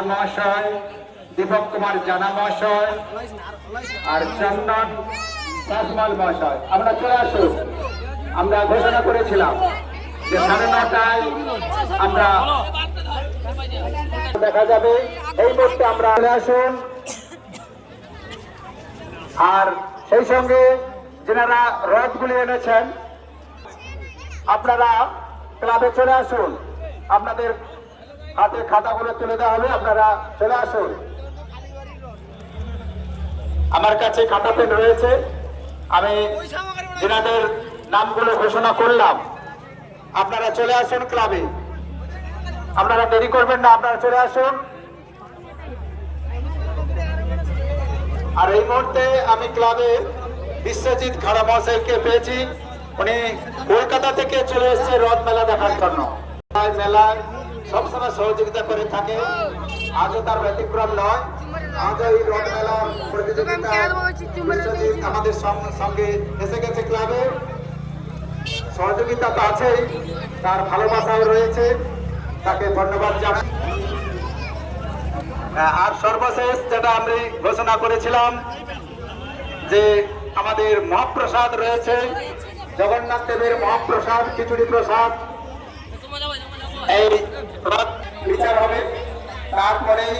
মহাশয়, দীপক কুমার জানা মহাশয় আর চন্দন রাজমাল মহাশয়, আমরা চলে আসুন। আমরা ঘোষণা করেছিলাম যে 9:30টায় আমরা দেখা যাবে। এই মুহূর্তে আমরা চলে আসুন। আর সেই সঙ্গে যেনারা রথগুলি এনেছেন আপনারা ক্লাবে চলে আসুন। আপনাদের হাতে খাতাগুলো তুলে দেওয়া হবে, আপনারা চলে আসুন। আমার কাছে খাতা পেন রয়েছে, আমি যেনাদের নামগুলো ঘোষণা করলাম। আপনারা চলে আসুন ক্লাবে, আপনারা দেরি করবেন না, আপনারা চলে আসুন। আর এই মুহূর্তে আমি ক্লাবে বিশ্বজিৎ খাড়া মহাশয়কে পেয়েছি। উনি কলকাতা থেকে চলে এসেছে রথ মেলা দেখার জন্য। মেলায় সবসময় সহযোগিতা করে থাকে, আজও তার ব্যতিক্রম নয়। আজও এই রথ মেলার প্রতিযোগিতায় বিশ্বজিৎ আমাদের সঙ্গে এসে গেছে ক্লাবে। সহযোগিতা তো আছেই, তার ভালোবাসাও রয়েছে, তাকে ধন্যবাদ জানাই। আর সর্বশেষ যেটা আমরা ঘোষণা করেছিলাম যে আমাদের মহাপ্রসাদ রয়েছে, জগন্নাথ দেবের মহাপ্রসাদ খিচুড়ি প্রসাদ, এই রথ বিচার হবে। তারপরেই